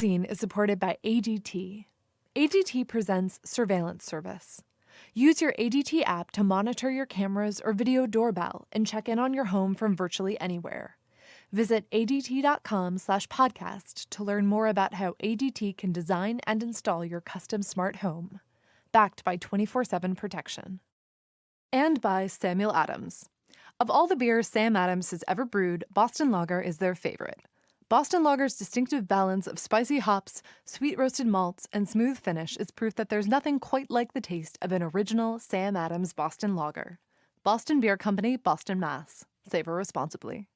Scene is supported by ADT. ADT presents Surveillance Service. Use your ADT app to monitor your cameras or video doorbell and check in on your home from virtually anywhere. Visit ADT.com/podcast to learn more about how ADT can design and install your custom smart home. Backed by 24/7 protection. And by Samuel Adams. Of all the beers Sam Adams has ever brewed, Boston Lager is their favorite. Boston Lager's distinctive balance of spicy hops, sweet roasted malts, and smooth finish is proof that there's nothing quite like the taste of an original Sam Adams Boston Lager. Boston Beer Company, Boston, Mass. Savor responsibly.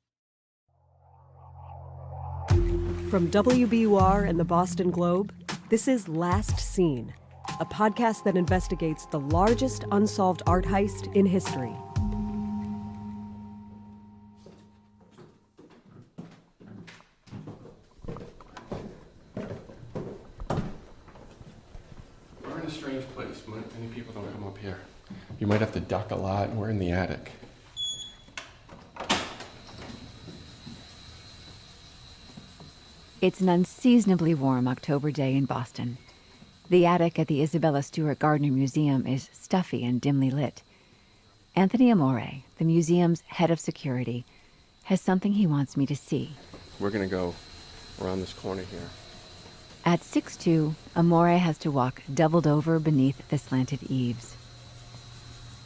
From WBUR and the Boston Globe, this is Last Scene, a podcast that investigates the largest unsolved art heist in history. We're in a strange place. Many people don't come up here. You might have to duck a lot, and we're in the attic. It's an unseasonably warm October day in Boston. The attic at the Isabella Stewart Gardner Museum is stuffy and dimly lit. Anthony Amore, the museum's head of security, has something he wants me to see. We're going to go around this corner here. At 6'2", Amore has to walk doubled over beneath the slanted eaves.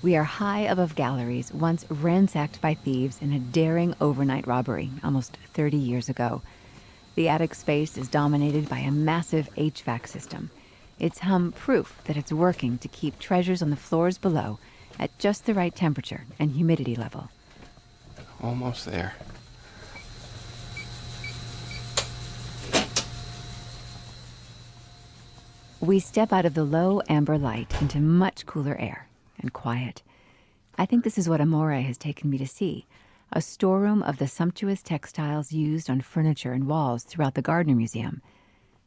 We are high above galleries once ransacked by thieves in a daring overnight robbery almost 30 years ago. The attic space is dominated by a massive HVAC system. It's hum-proof that it's working to keep treasures on the floors below at just the right temperature and humidity level. Almost there. We step out of the low amber light into much cooler air and quiet. I think this is what Amore has taken me to see. A storeroom of the sumptuous textiles used on furniture and walls throughout the Gardner Museum.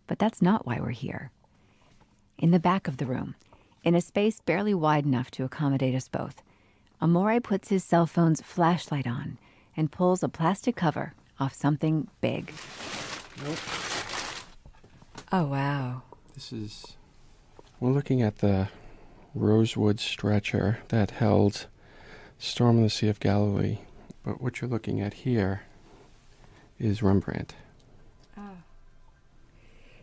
But that's not why we're here. In the back of the room, in a space barely wide enough to accommodate us both, Amore puts his cell phone's flashlight on and pulls a plastic cover off something big. Nope. Oh, wow. We're looking at the rosewood stretcher that held Storm on the Sea of Galilee. But what you're looking at here is Rembrandt. Oh.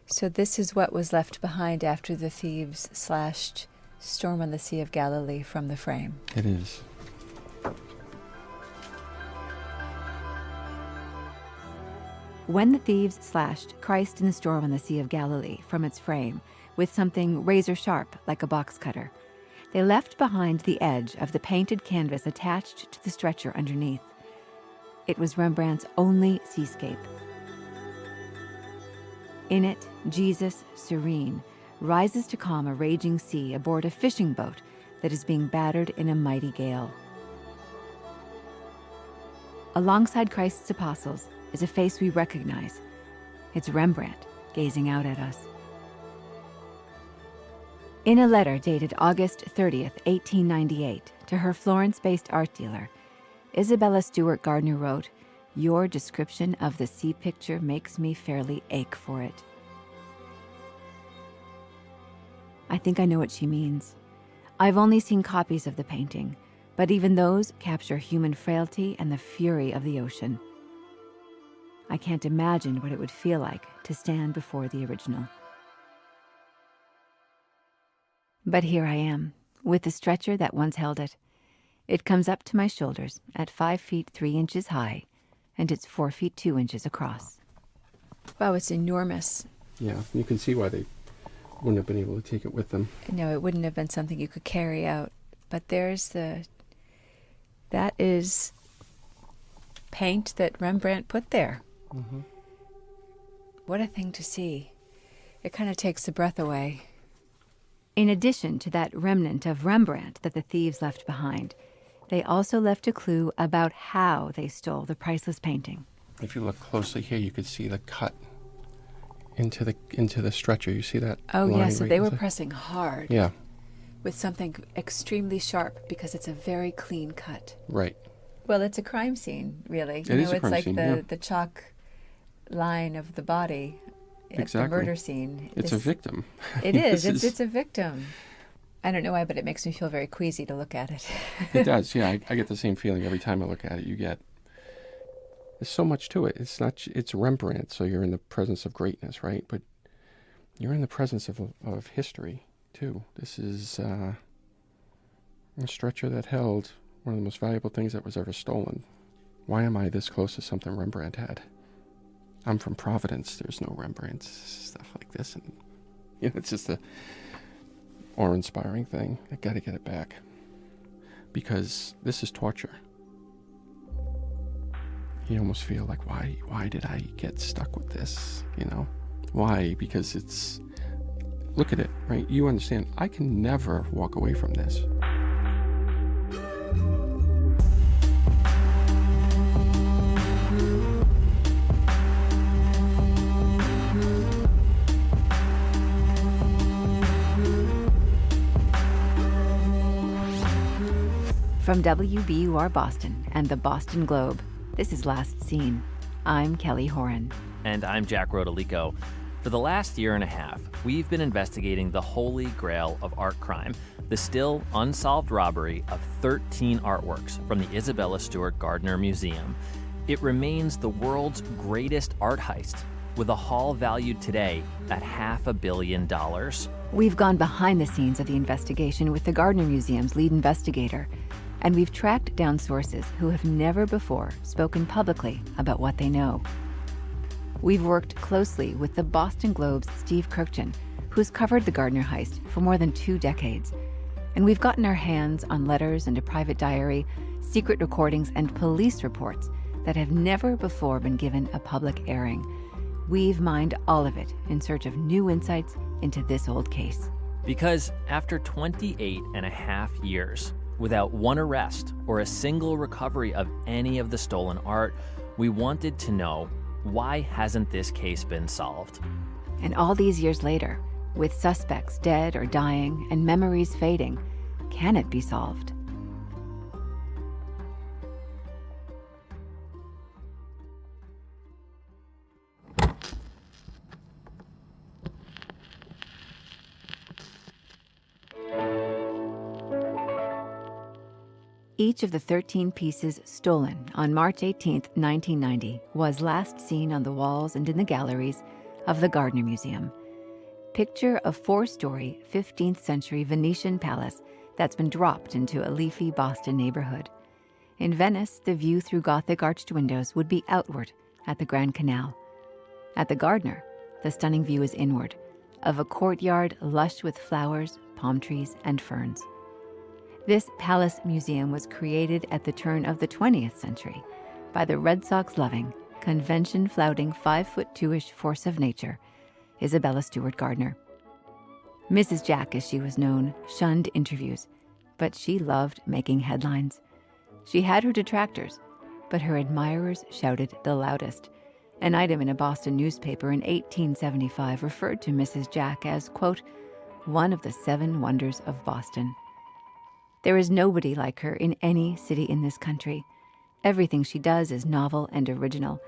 So this is what was left behind after the thieves slashed Storm on the Sea of Galilee from the frame. It is. When the thieves slashed Christ in the Storm on the Sea of Galilee from its frame with something razor sharp like a box cutter, they left behind the edge of the painted canvas attached to the stretcher underneath. It was Rembrandt's only seascape. In it, Jesus, serene, rises to calm a raging sea aboard a fishing boat that is being battered in a mighty gale. Alongside Christ's apostles is a face we recognize. It's Rembrandt gazing out at us. In a letter dated August 30th, 1898, to her Florence-based art dealer, Isabella Stewart Gardner wrote, "Your description of the sea picture makes me fairly ache for it." I think I know what she means. I've only seen copies of the painting, but even those capture human frailty and the fury of the ocean. I can't imagine what it would feel like to stand before the original. But here I am, with the stretcher that once held it. It comes up to my shoulders at 5 feet 3 inches high, and it's 4 feet 2 inches across. Wow, it's enormous. Yeah, you can see why they wouldn't have been able to take it with them. No, it wouldn't have been something you could carry out. But that is paint that Rembrandt put there. Mm-hmm. What a thing to see. It kind of takes the breath away. In addition to that remnant of Rembrandt that the thieves left behind, they also left a clue about how they stole the priceless painting. If you look closely here, you could see the cut into the stretcher. You see that? Oh, yeah, so right they were inside? pressing hard. Yeah. With something extremely sharp because it's a very clean cut. Right. Well, it's a crime scene, really. It is a crime scene, it's like the chalk line of the body at Exactly. the murder scene. It's a victim. It is. This It's a victim. I don't know why, but it makes me feel very queasy to look at it. It does, yeah. I get the same feeling every time I look at it. There's so much to it. It's Rembrandt, so you're in the presence of greatness, right? But you're in the presence of history, too. This is a stretcher that held one of the most valuable things that was ever stolen. Why am I this close to something Rembrandt had? I'm from Providence. There's no Rembrandt stuff like this. And it's just a awe-inspiring thing. I got to get it back. Because this is torture. You almost feel like, why did I get stuck with this? Why? Because look at it, right? You understand, I can never walk away from this. From WBUR Boston and the Boston Globe, this is Last Seen. I'm Kelly Horan. And I'm Jack Rodolico. For the last year and a half, we've been investigating the holy grail of art crime, the still unsolved robbery of 13 artworks from the Isabella Stewart Gardner Museum. It remains the world's greatest art heist, with a haul valued today at $500 million. We've gone behind the scenes of the investigation with the Gardner Museum's lead investigator, and we've tracked down sources who have never before spoken publicly about what they know. We've worked closely with the Boston Globe's Steve Kurkjian, who's covered the Gardner heist for more than 2 decades. And we've gotten our hands on letters and a private diary, secret recordings, and police reports that have never before been given a public airing. We've mined all of it in search of new insights into this old case. Because after 28 and a half years, without one arrest or a single recovery of any of the stolen art, we wanted to know, why hasn't this case been solved? And all these years later, with suspects dead or dying and memories fading, can it be solved? Each of the 13 pieces stolen on March 18, 1990, was last seen on the walls and in the galleries of the Gardner Museum. Picture a 4-story, 15th century Venetian palace that's been dropped into a leafy Boston neighborhood. In Venice, the view through Gothic arched windows would be outward at the Grand Canal. At the Gardner, the stunning view is inward, of a courtyard lush with flowers, palm trees, and ferns. This palace museum was created at the turn of the 20th century by the Red Sox-loving, convention-flouting 5'2" force of nature, Isabella Stewart Gardner. Mrs. Jack, as she was known, shunned interviews, but she loved making headlines. She had her detractors, but her admirers shouted the loudest. An item in a Boston newspaper in 1875 referred to Mrs. Jack as, quote, one of the 7 wonders of Boston. There is nobody like her in any city in this country. Everything she does is novel and original.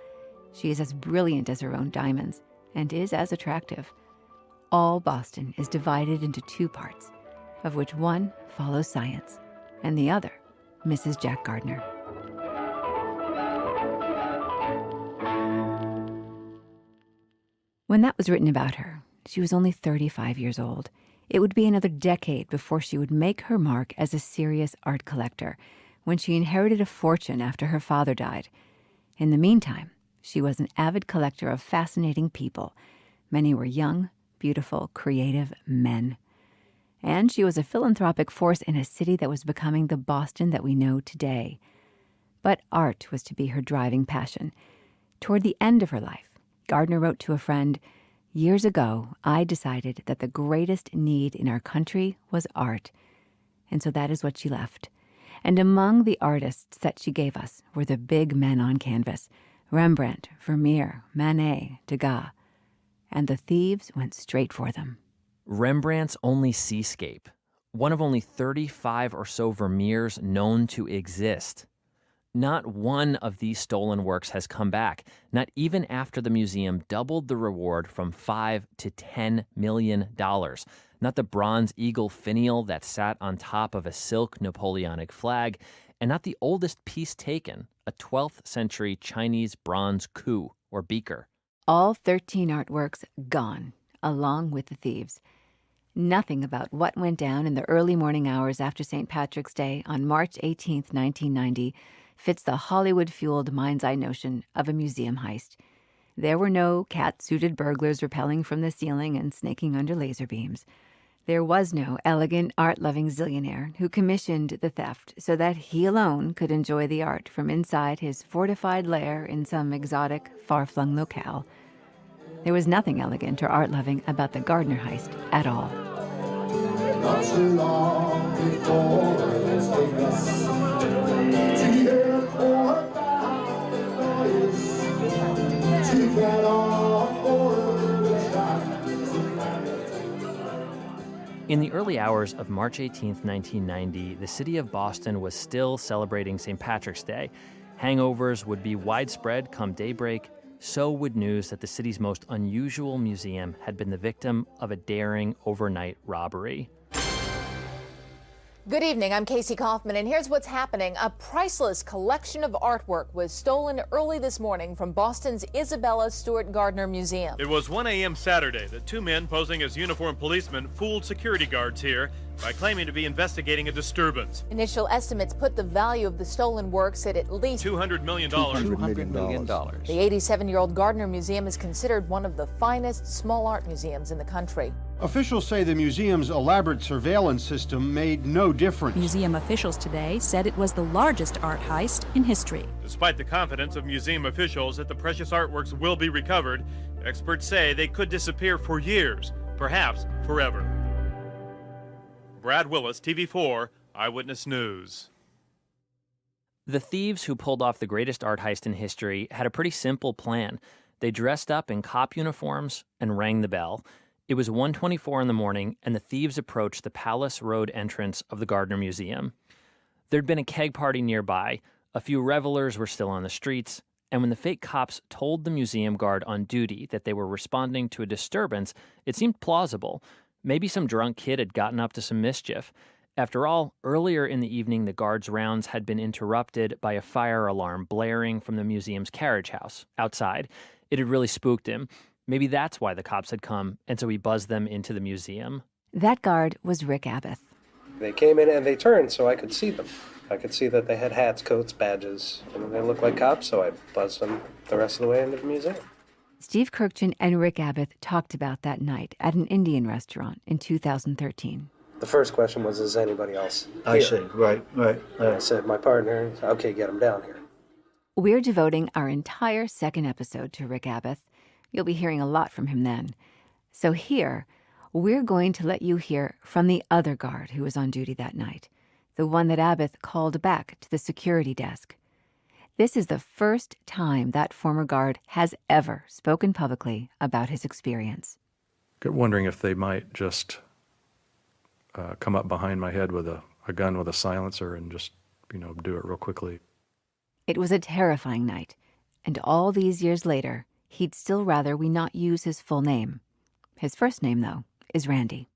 She is as brilliant as her own diamonds, and is as attractive. All Boston is divided into 2 parts, of which one follows science, and the other, Mrs. Jack Gardner. When that was written about her, she was only 35 years old. It would be another decade before she would make her mark as a serious art collector, when she inherited a fortune after her father died. In the meantime, she was an avid collector of fascinating people. Many were young, beautiful, creative men. And she was a philanthropic force in a city that was becoming the Boston that we know today. But art was to be her driving passion. Toward the end of her life, Gardner wrote to a friend, "Years ago, I decided that the greatest need in our country was art." And so that is what she left. And among the artists that she gave us were the big men on canvas: Rembrandt, Vermeer, Manet, Degas. And the thieves went straight for them. Rembrandt's only seascape, one of only 35 or so Vermeers known to exist. Not one of these stolen works has come back, not even after the museum doubled the reward from $5 to $10 million. Not the bronze eagle finial that sat on top of a silk Napoleonic flag, and not the oldest piece taken, a 12th century Chinese bronze ku, or beaker. All 13 artworks gone, along with the thieves. Nothing about what went down in the early morning hours after St. Patrick's Day on March 18, 1990, fits the Hollywood-fueled mind's-eye notion of a museum heist. There were no cat-suited burglars rappelling from the ceiling and snaking under laser beams. There was no elegant, art-loving zillionaire who commissioned the theft so that he alone could enjoy the art from inside his fortified lair in some exotic, far-flung locale. There was nothing elegant or art-loving about the Gardner heist at all. Not too long before it's famous. To airport bound noise. To get on board the track. In the early hours of March 18, 1990, the city of Boston was still celebrating St. Patrick's Day. Hangovers would be widespread come daybreak. So would news that the city's most unusual museum had been the victim of a daring overnight robbery. Good evening, I'm Casey Kaufman, and here's what's happening. A priceless collection of artwork was stolen early this morning from Boston's Isabella Stewart Gardner Museum. It was 1 a.m. Saturday that two men posing as uniformed policemen fooled security guards here by claiming to be investigating a disturbance. Initial estimates put the value of the stolen works at least $200 million. $200 million. The 87-year-old Gardner Museum is considered one of the finest small art museums in the country. Officials say the museum's elaborate surveillance system made no difference. Museum officials today said it was the largest art heist in history. Despite the confidence of museum officials that the precious artworks will be recovered, experts say they could disappear for years, perhaps forever. Brad Willis, TV4, Eyewitness News. The thieves who pulled off the greatest art heist in history had a pretty simple plan. They dressed up in cop uniforms and rang the bell. It was 1:24 in the morning, and the thieves approached the Palace Road entrance of the Gardner Museum. There'd been a keg party nearby, a few revelers were still on the streets, and when the fake cops told the museum guard on duty that they were responding to a disturbance, it seemed plausible. Maybe some drunk kid had gotten up to some mischief. After all, earlier in the evening, the guard's rounds had been interrupted by a fire alarm blaring from the museum's carriage house outside. It had really spooked him. Maybe that's why the cops had come, and so he buzzed them into the museum. That guard was Rick Abbott. They came in and they turned so I could see them. I could see that they had hats, coats, badges, and they looked like cops, so I buzzed them the rest of the way into the museum. Steve Kirkchin and Rick Abbott talked about that night at an Indian restaurant in 2013. The first question was, is anybody else here? I see, right. And I said, my partner. Okay, get him down here. We're devoting our entire second episode to Rick Abbott. You'll be hearing a lot from him then. So here, we're going to let you hear from the other guard who was on duty that night, the one that Abbott called back to the security desk. This is the first time that former guard has ever spoken publicly about his experience. Wondering if they might just come up behind my head with a gun with a silencer and just, do it real quickly. It was a terrifying night, and all these years later, he'd still rather we not use his full name. His first name, though, is Randy.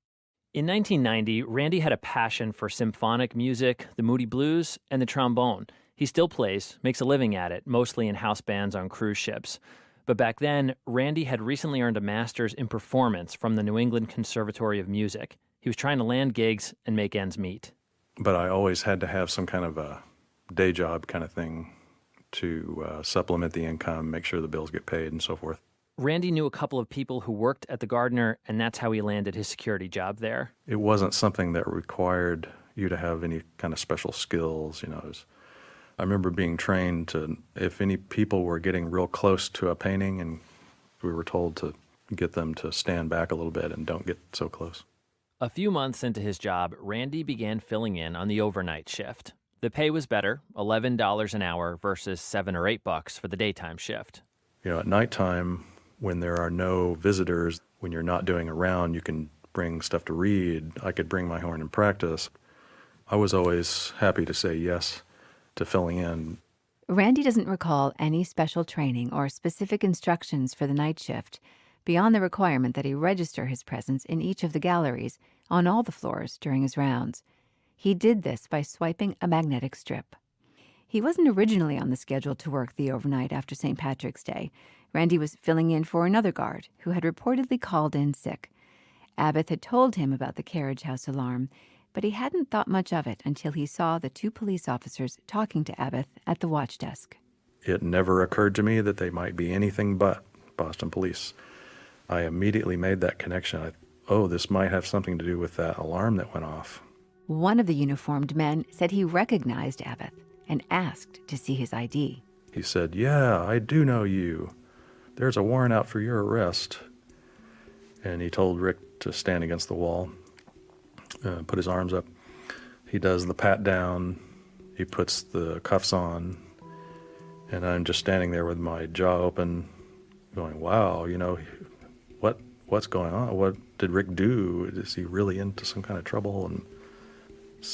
In 1990, Randy had a passion for symphonic music, the Moody Blues, and the trombone. He still plays, makes a living at it, mostly in house bands on cruise ships. But back then, Randy had recently earned a master's in performance from the New England Conservatory of Music. He was trying to land gigs and make ends meet. But I always had to have some kind of a day job kind of thing to supplement the income, make sure the bills get paid and so forth. Randy knew a couple of people who worked at the Gardner, and that's how he landed his security job there. It wasn't something that required you to have any kind of special skills, I remember being trained to, if any people were getting real close to a painting, and we were told to get them to stand back a little bit and don't get so close. A few months into his job, Randy began filling in on the overnight shift. The pay was better, $11 an hour versus $7 or $8 for the daytime shift. At nighttime, when there are no visitors, when you're not doing a round, you can bring stuff to read. I could bring my horn and practice. I was always happy to say yes to filling in. Randy doesn't recall any special training or specific instructions for the night shift, beyond the requirement that he register his presence in each of the galleries on all the floors during his rounds. He did this by swiping a magnetic strip. He wasn't originally on the schedule to work the overnight after St. Patrick's Day. Randy was filling in for another guard who had reportedly called in sick. Abbott had told him about the carriage house alarm, but he hadn't thought much of it until he saw the two police officers talking to Abbott at the watch desk. It never occurred to me that they might be anything but Boston police. I immediately made that connection. This might have something to do with that alarm that went off. One of the uniformed men said he recognized Abbott and asked to see his ID. He said, "Yeah, I do know you. There's a warrant out for your arrest." And he told Rick to stand against the wall, put his arms up. He does the pat down. He puts the cuffs on. And I'm just standing there with my jaw open, going, wow, what's going on? What did Rick do? Is he really into some kind of trouble? And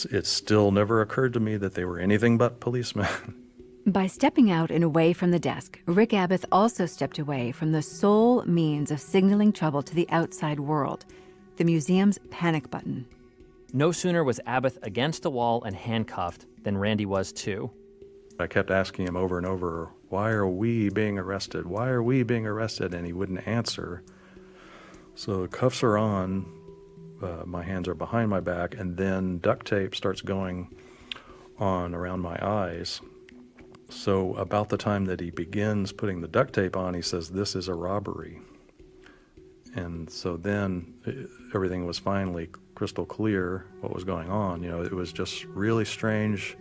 it still never occurred to me that they were anything but policemen. By stepping out and away from the desk, Rick Abbott also stepped away from the sole means of signaling trouble to the outside world, the museum's panic button. No sooner was Abbott against a wall and handcuffed than Randy was too. I kept asking him over and over, why are we being arrested? Why are we being arrested? And he wouldn't answer. So the cuffs are on, my hands are behind my back, and then duct tape starts going on around my eyes. So about the time that he begins putting the duct tape on, he says, "This is a robbery." And so then everything was finally crystal clear what was going on. It was just really strange.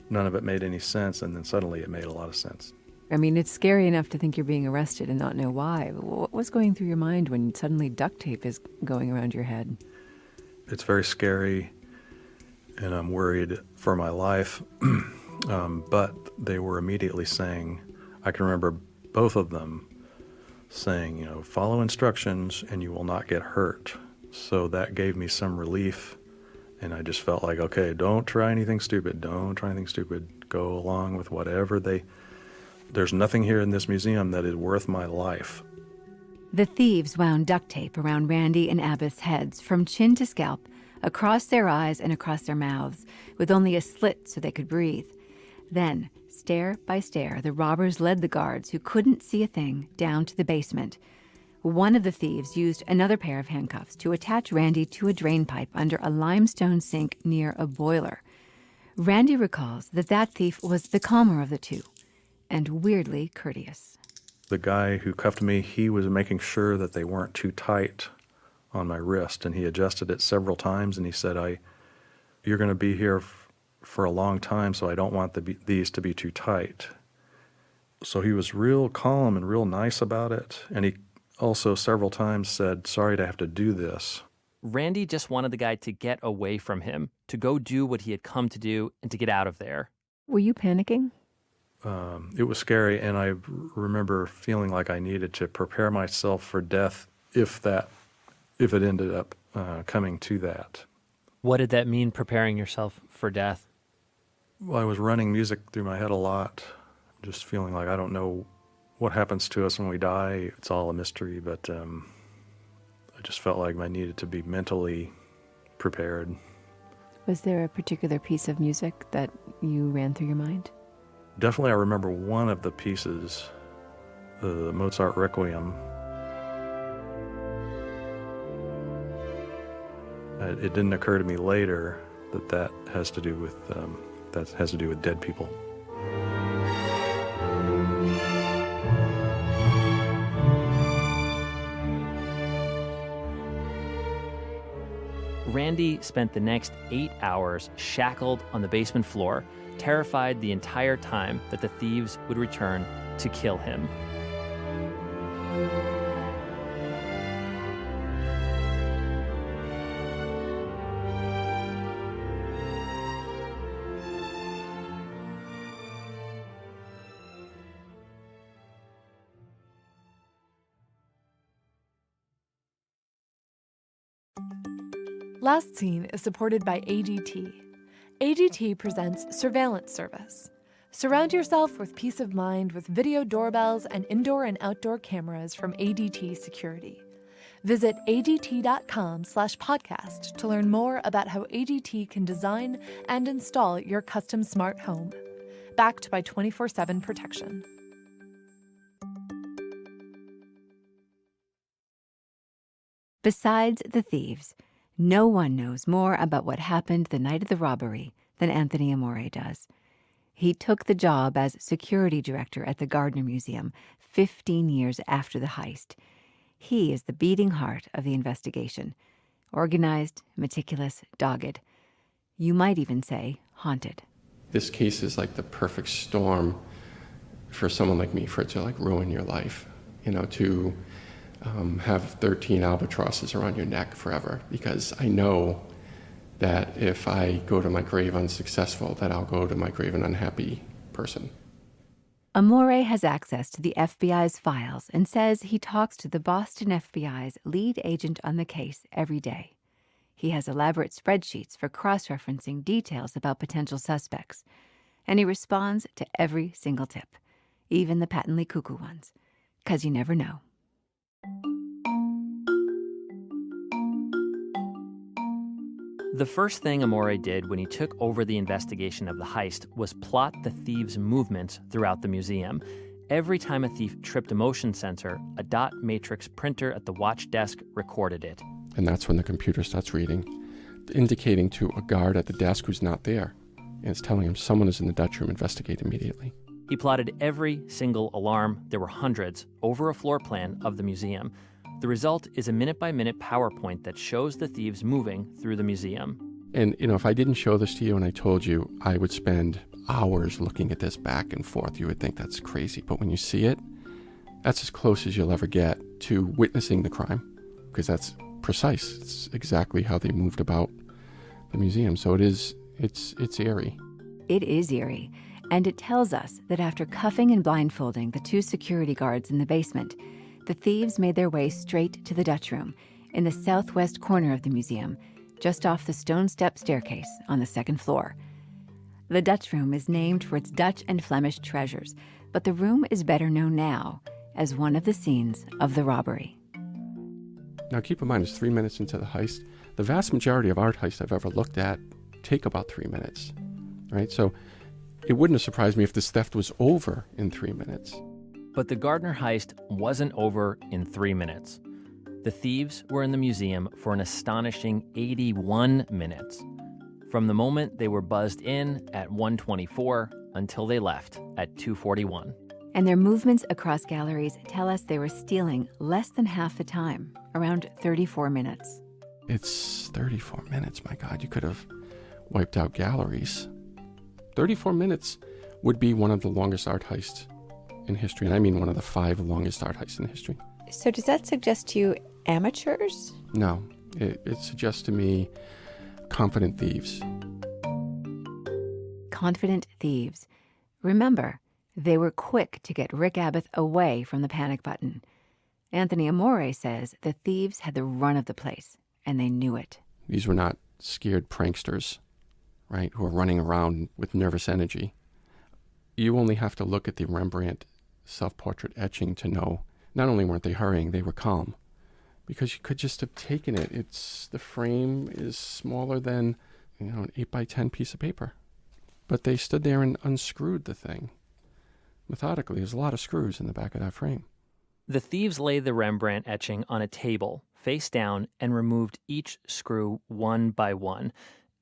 None of it made any sense, and then suddenly it made a lot of sense. I mean, it's scary enough to think you're being arrested and not know why. What was going through your mind when suddenly duct tape is going around your head? It's very scary, and I'm worried for my life. But they were immediately saying, I can remember both of them saying, follow instructions and you will not get hurt. So that gave me some relief. And I just felt like, okay, don't try anything stupid. Don't try anything stupid. Go along with whatever there's nothing here in this museum that is worth my life. The thieves wound duct tape around Randy and Abbott's heads from chin to scalp, across their eyes and across their mouths, with only a slit so they could breathe. Then, stair by stair, the robbers led the guards, who couldn't see a thing, down to the basement. One of the thieves used another pair of handcuffs to attach Randy to a drain pipe under a limestone sink near a boiler. Randy recalls that thief was the calmer of the two, and weirdly courteous. The guy who cuffed me, he was making sure that they weren't too tight on my wrist, and he adjusted it several times, and he said, you're going to be here for a long time, so I don't want these to be too tight. So he was real calm and real nice about it, and he also several times said, sorry to have to do this. Randy just wanted the guy to get away from him, to go do what he had come to do, and to get out of there. Were you panicking? It was scary, and I remember feeling like I needed to prepare myself for death if it ended up coming to that. What did that mean, preparing yourself for death? Well, I was running music through my head a lot, just feeling like I don't know what happens to us when we die. It's all a mystery, but I just felt like I needed to be mentally prepared. Was there a particular piece of music that you ran through your mind? Definitely I remember one of the pieces, the Mozart Requiem. It didn't occur to me later that has to do with dead people. Randy spent the next 8 hours shackled on the basement floor, terrified the entire time that the thieves would return to kill him. Last Scene is supported by ADT. ADT presents Surveillance Service. Surround yourself with peace of mind with video doorbells and indoor and outdoor cameras from ADT Security. Visit adt.com/podcast to learn more about how ADT can design and install your custom smart home, backed by 24/7 protection. Besides the thieves, no one knows more about what happened the night of the robbery than Anthony Amore does. He took the job as security director at the Gardner Museum 15 years after the heist. He is the beating heart of the investigation. Organized, meticulous, dogged. You might even say haunted. This case is like the perfect storm for someone like me, for it to like ruin your life, to have 13 albatrosses around your neck forever, because I know that if I go to my grave unsuccessful, that I'll go to my grave an unhappy person. Amore has access to the FBI's files and says he talks to the Boston FBI's lead agent on the case every day. He has elaborate spreadsheets for cross-referencing details about potential suspects, and he responds to every single tip, even the patently cuckoo ones, 'cause you never know. The first thing Amore did when he took over the investigation of the heist was plot the thieves' movements throughout the museum. Every time a thief tripped a motion sensor, a dot matrix printer at the watch desk recorded it. And that's when the computer starts reading, indicating to a guard at the desk who's not there. And it's telling him someone is in the Dutch room, investigate immediately. He plotted every single alarm, there were hundreds, over a floor plan of the museum. The result is a minute-by-minute PowerPoint that shows the thieves moving through the museum. And, if I didn't show this to you and I told you, I would spend hours looking at this back and forth. You would think that's crazy. But when you see it, that's as close as you'll ever get to witnessing the crime, because that's precise. It's exactly how they moved about the museum. So it's eerie. It is eerie, and it tells us that after cuffing and blindfolding the two security guards in the basement, the thieves made their way straight to the Dutch room in the southwest corner of the museum, just off the stone step staircase on the second floor. The Dutch room is named for its Dutch and Flemish treasures, but the room is better known now as one of the scenes of the robbery. Now keep in mind, it's 3 minutes into the heist. The vast majority of art heists I've ever looked at take about 3 minutes, right? So it wouldn't have surprised me if this theft was over in 3 minutes. But the Gardner heist wasn't over in 3 minutes. The thieves were in the museum for an astonishing 81 minutes. From the moment they were buzzed in at 1:24 until they left at 2:41. And their movements across galleries tell us they were stealing less than half the time, around 34 minutes. It's 34 minutes, my God. You could have wiped out galleries. 34 minutes would be one of the longest art heists in history, and I mean one of the 5 longest art heists in history. So does that suggest to you amateurs? No, it suggests to me confident thieves. Confident thieves. Remember, they were quick to get Rick Abbott away from the panic button. Anthony Amore says the thieves had the run of the place, and they knew it. These were not scared pranksters, right, who are running around with nervous energy. You only have to look at the Rembrandt self-portrait etching to know not only weren't they hurrying, they were calm. Because you could just have taken it. The frame is smaller than, an 8x10 piece of paper. But they stood there and unscrewed the thing. Methodically, there's a lot of screws in the back of that frame. The thieves laid the Rembrandt etching on a table, face down, and removed each screw one by one.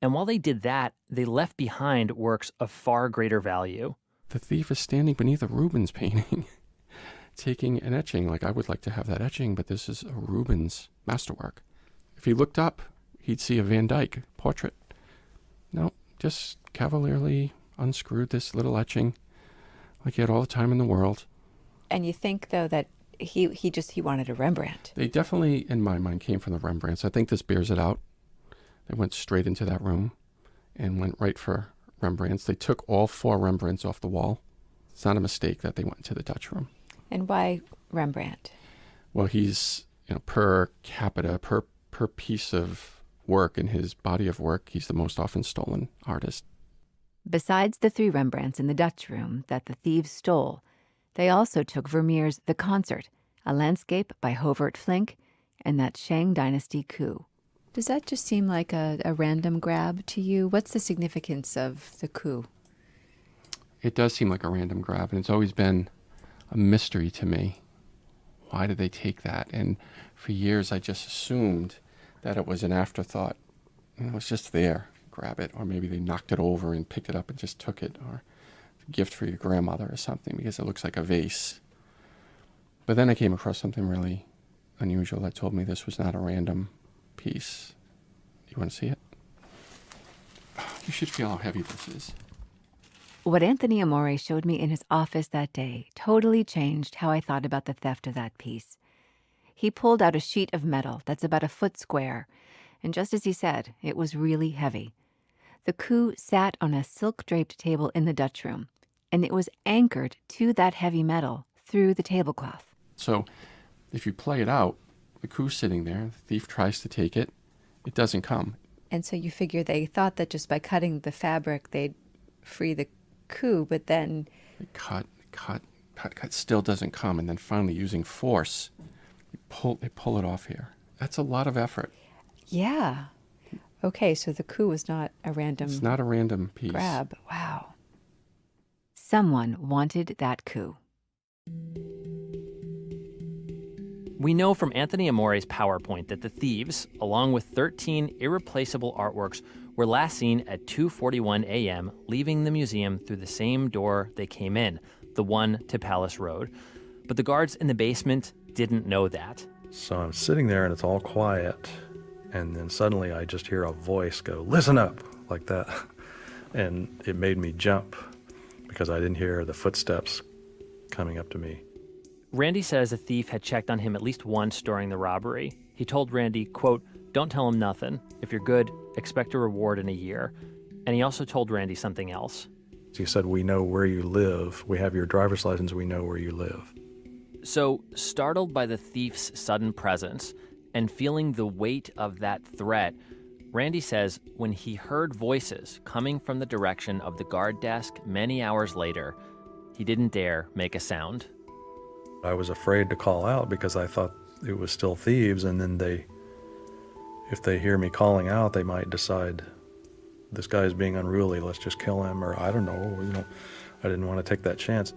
And while they did that, they left behind works of far greater value. The thief is standing beneath a Rubens painting, taking an etching. Like, I would like to have that etching, but this is a Rubens masterwork. If he looked up, he'd see a Van Dyck portrait. No, just cavalierly unscrewed this little etching like he had all the time in the world. And you think, though, that he wanted a Rembrandt? They definitely, in my mind, came from the Rembrandts. I think this bears it out. They went straight into that room and went right for Rembrandts. They took all 4 Rembrandts off the wall. It's not a mistake that they went to the Dutch room. And why Rembrandt? Well, he's, per capita, per piece of work in his body of work, he's the most often stolen artist. Besides the 3 Rembrandts in the Dutch room that the thieves stole, they also took Vermeer's The Concert, a landscape by Hovert Flink, and that Shang Dynasty coup. Does that just seem like a random grab to you? What's the significance of the coup? It does seem like a random grab, and it's always been a mystery to me. Why did they take that? And for years, I just assumed that it was an afterthought. It was just there. Grab it, or maybe they knocked it over and picked it up and just took it, or a gift for your grandmother or something, because it looks like a vase. But then I came across something really unusual that told me this was not a random piece. You want to see it? You should feel how heavy this is. What Anthony Amore showed me in his office that day totally changed how I thought about the theft of that piece. He pulled out a sheet of metal that's about a foot square, and just as he said, it was really heavy. The coup sat on a silk-draped table in the Dutch room, and it was anchored to that heavy metal through the tablecloth. So if you play it out, the coup's sitting there, the thief tries to take it, it doesn't come. And so you figure they thought that just by cutting the fabric, they'd free the coup, but then... They cut, still doesn't come, and then finally using force, they pull it off here. That's a lot of effort. Yeah. Okay, so the coup was not a random... It's not a random piece. Grab. Wow. Someone wanted that coup. We know from Anthony Amore's PowerPoint that the thieves, along with 13 irreplaceable artworks, were last seen at 2:41 a.m., leaving the museum through the same door they came in, the one to Palace Road. But the guards in the basement didn't know that. So I'm sitting there and it's all quiet, and then suddenly I just hear a voice go, "Listen up," like that. And it made me jump because I didn't hear the footsteps coming up to me. Randy says a thief had checked on him at least once during the robbery. He told Randy, quote, "Don't tell him nothing. If you're good, expect a reward in a year." And he also told Randy something else. He said, "We know where you live. We have your driver's license. We know where you live." So, startled by the thief's sudden presence and feeling the weight of that threat, Randy says when he heard voices coming from the direction of the guard desk many hours later, he didn't dare make a sound. I was afraid to call out because I thought it was still thieves, and then if they hear me calling out, they might decide this guy's being unruly, let's just kill him, or I don't know, I didn't want to take that chance.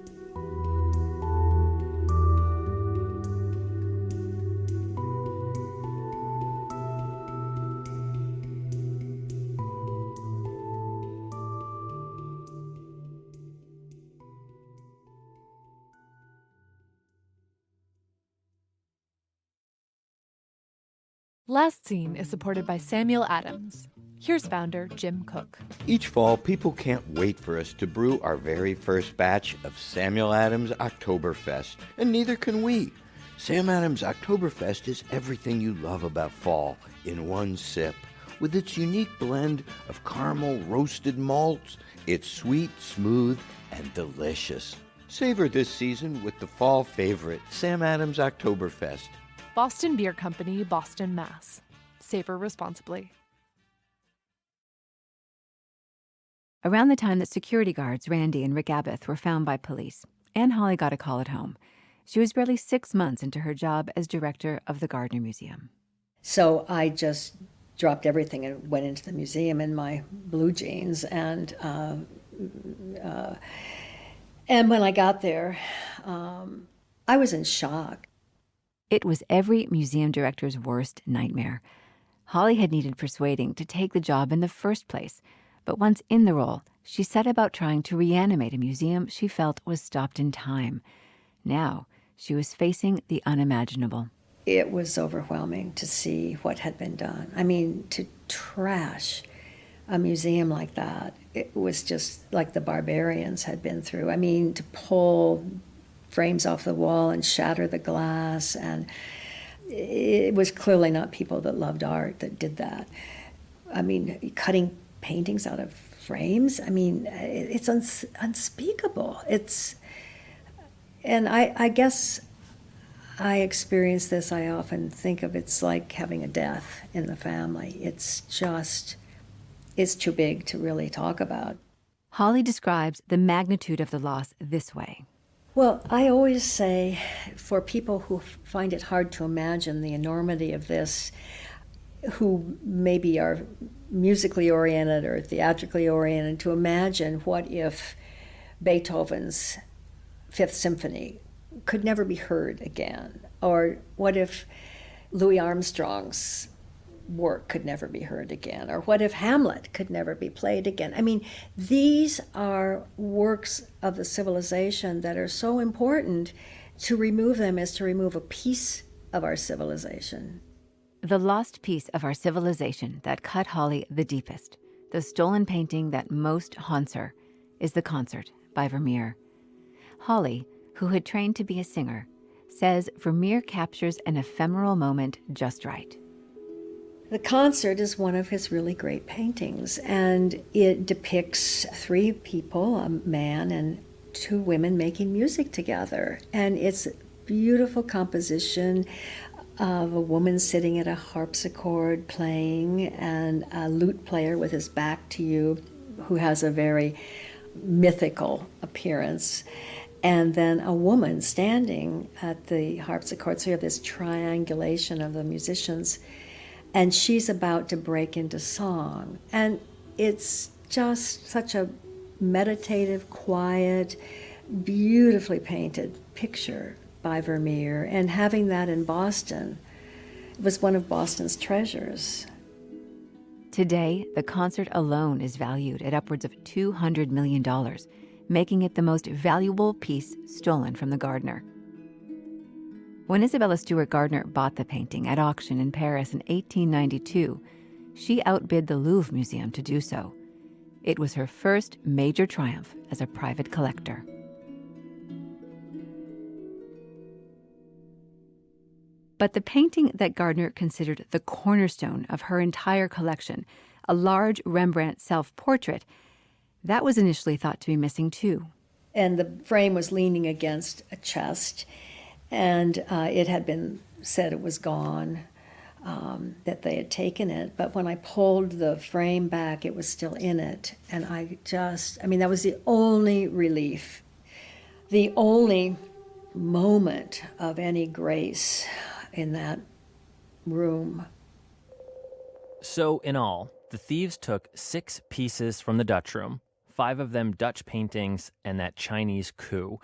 Last Scene is supported by Samuel Adams. Here's founder Jim Cook. Each fall, people can't wait for us to brew our very first batch of Samuel Adams Oktoberfest, and neither can we. Sam Adams Oktoberfest is everything you love about fall in one sip. With its unique blend of caramel roasted malts, it's sweet, smooth, and delicious. Savor this season with the fall favorite, Sam Adams Oktoberfest. Boston Beer Company, Boston, Mass. Savor responsibly. Around the time that security guards Randy and Rick Abbott were found by police, Anne Hawley got a call at home. She was barely 6 months into her job as director of the Gardner Museum. So I just dropped everything and went into the museum in my blue jeans. And when I got there, I was in shock. It was every museum director's worst nightmare. Hawley had needed persuading to take the job in the first place, but once in the role, she set about trying to reanimate a museum she felt was stopped in time. Now, she was facing the unimaginable. It was overwhelming to see what had been done. I mean, to trash a museum like that, it was just like the barbarians had been through. I mean, to pull frames off the wall and shatter the glass, and it was clearly not people that loved art that did that. I mean, cutting paintings out of frames, I mean, it's unspeakable. And I guess I experience this, I often think of it's like having a death in the family. It's too big to really talk about. Holly describes the magnitude of the loss this way. Well, I always say for people who find it hard to imagine the enormity of this, who maybe are musically oriented or theatrically oriented, to imagine what if Beethoven's Fifth Symphony could never be heard again, or what if Louis Armstrong's work could never be heard again, or what if Hamlet could never be played again. I mean, these are works of the civilization that are so important. To remove them is to remove a piece of our civilization. The lost piece of our civilization that cut Holly the deepest, the stolen painting that most haunts her, is The Concert by Vermeer. Holly, who had trained to be a singer, says Vermeer captures an ephemeral moment just right. The Concert is one of his really great paintings, and it depicts three people, a man and two women, making music together. And it's a beautiful composition of a woman sitting at a harpsichord playing, and a lute player with his back to you who has a very mythical appearance, and then a woman standing at the harpsichord. So you have this triangulation of the musicians, and she's about to break into song. And it's just such a meditative, quiet, beautifully painted picture by Vermeer. And having that in Boston was one of Boston's treasures. Today, The Concert alone is valued at upwards of $200 million, making it the most valuable piece stolen from the Gardner. When Isabella Stewart Gardner bought the painting at auction in Paris in 1892, she outbid the Louvre Museum to do so. It was her first major triumph as a private collector. But the painting that Gardner considered the cornerstone of her entire collection, a large Rembrandt self-portrait, that was initially thought to be missing too. And the frame was leaning against a chest, and it had been said it was gone, that they had taken it. But when I pulled the frame back, it was still in it. And that was the only relief, the only moment of any grace in that room. So in all, the thieves took 6 pieces from the Dutch room, 5 of them Dutch paintings and that Chinese coup.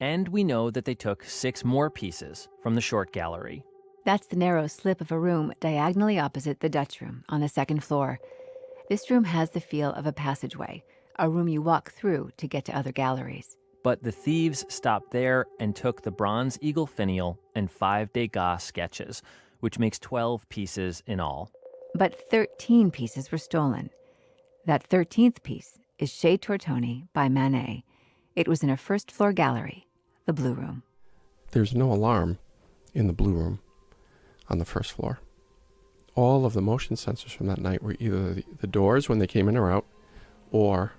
And we know that they took 6 more pieces from the short gallery. That's the narrow slip of a room diagonally opposite the Dutch room on the second floor. This room has the feel of a passageway, a room you walk through to get to other galleries. But the thieves stopped there and took the bronze eagle finial and 5 Degas sketches, which makes 12 pieces in all. But 13 pieces were stolen. That 13th piece is Chez Tortoni by Manet. It was in a first-floor gallery, the Blue Room. There's no alarm in the Blue Room on the first floor. All of the motion sensors from that night were either the doors when they came in or out, or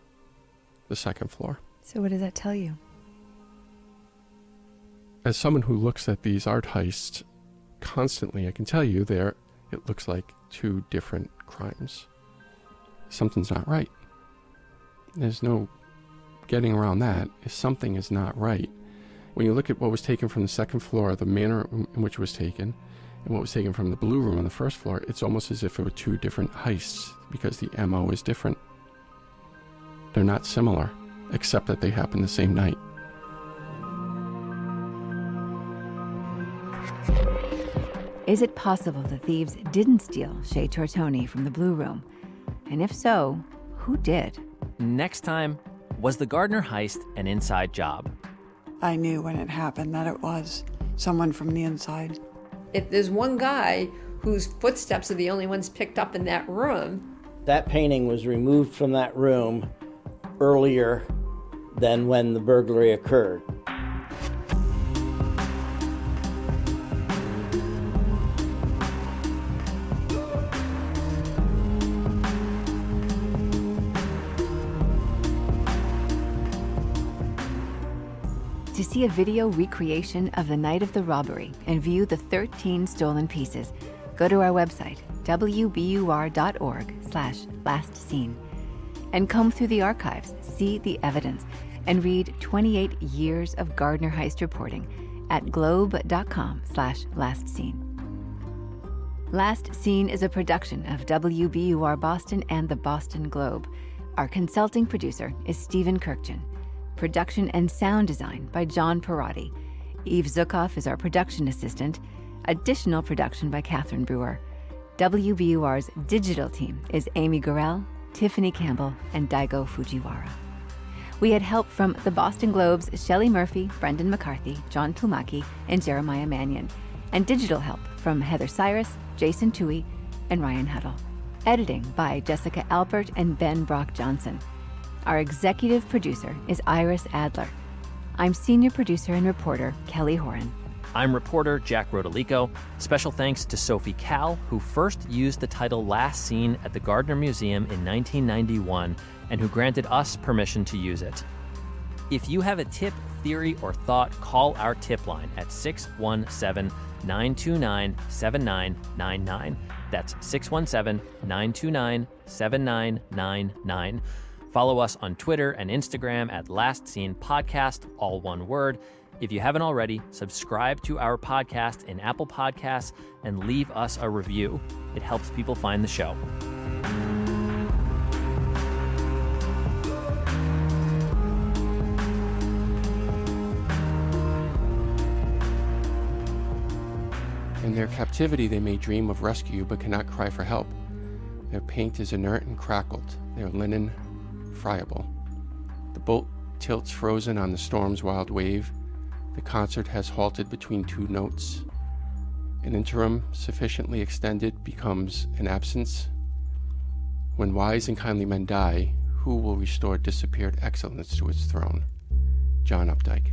the second floor. So what does that tell you? As someone who looks at these art heists constantly, I can tell you it looks like 2 different crimes. Something's not right. There's no getting around that. If something is not right. When you look at what was taken from the second floor, the manner in which it was taken, and what was taken from the Blue Room on the first floor, it's almost as if it were 2 different heists because the MO is different. They're not similar, except that they happen the same night. Is it possible the thieves didn't steal Chez Tortoni from the Blue Room? And if so, who did? Next time, was the Gardner heist an inside job? I knew when it happened that it was someone from the inside. If there's one guy whose footsteps are the only ones picked up in that room. That painting was removed from that room earlier than when the burglary occurred. To see a video recreation of the night of the robbery and view the 13 stolen pieces, go to our website, wbur.org/lastscene. and comb through the archives, see the evidence, and read 28 years of Gardner Heist reporting at globe.com/lastscene. Last Scene is a production of WBUR Boston and the Boston Globe. Our consulting producer is Stephen Kirkjian. Production and sound design by John Perotti. Eve Zukoff is our production assistant. Additional production by Catherine Brewer. WBUR's digital team is Amy Gorell, Tiffany Campbell, and Daigo Fujiwara. We had help from the Boston Globe's Shelley Murphy, Brendan McCarthy, John Plumaki, and Jeremiah Mannion, and digital help from Heather Cyrus, Jason Toohey, and Ryan Huddle. Editing by Jessica Alpert and Ben Brock Johnson. Our executive producer is Iris Adler. I'm senior producer and reporter Kelly Horan. I'm reporter Jack Rodolico. Special thanks to Sophie Cal, who first used the title Last Scene at the Gardner Museum in 1991 and who granted us permission to use it. If you have a tip, theory, or thought, call our tip line at 617-929-7999. That's 617-929-7999. Follow us on Twitter and Instagram at Last Scene Podcast, all one word. If you haven't already, subscribe to our podcast in Apple Podcasts and leave us a review. It helps people find the show. In their captivity, they may dream of rescue but cannot cry for help. Their paint is inert and crackled, their linen friable. The boat tilts frozen on the storm's wild wave. The concert has halted between two notes. An interim sufficiently extended becomes an absence. When wise and kindly men die, who will restore disappeared excellence to its throne? John Updike.